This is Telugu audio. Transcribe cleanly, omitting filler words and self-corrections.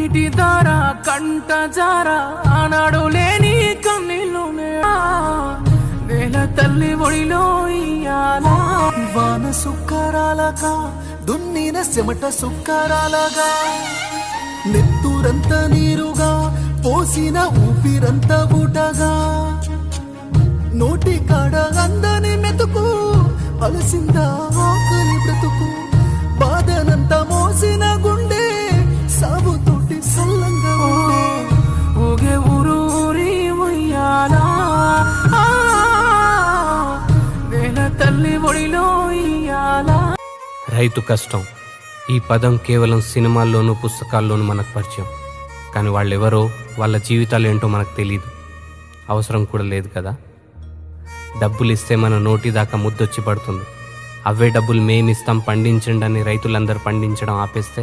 కన్నీటి దార కంట జార ఆనాడు లేని కన్నీళ్ళునే నేల తల్లి ఒడిలో ఇయ్యాలా వాన సుక్కరాలగా దున్నిన చెమట సుక్కరాలగా నెత్తూరంత నీరుగా పోసిన ఊపిరంత ఊటగా నోటి కాడ అందని మెతుకు అలసిందా ఆకలి బ్రతుకు బాధనంత మోసిన గుండె సాగుతోటి సల్లంగా ఉండే ఊగే ఊరు ఊరి ఉయ్యాలా నేల తల్లి ఒడిలో ఇయ్యాలా. రైతు కష్టం ఈ పదం కేవలం సినిమాల్లోనూ పుస్తకాల్లోనూ మనకు పరిచయం. కానీ వాళ్ళెవరో, వాళ్ళ జీవితాలు ఏంటో మనకు తెలియదు, అవసరం కూడా లేదు కదా. డబ్బులు ఇస్తే మన నోటి దాకా ముద్దొచ్చి పడుతుంది. అవే డబ్బులు మేమిస్తాం పండించండి అని రైతులందరూ పండించడం ఆపేస్తే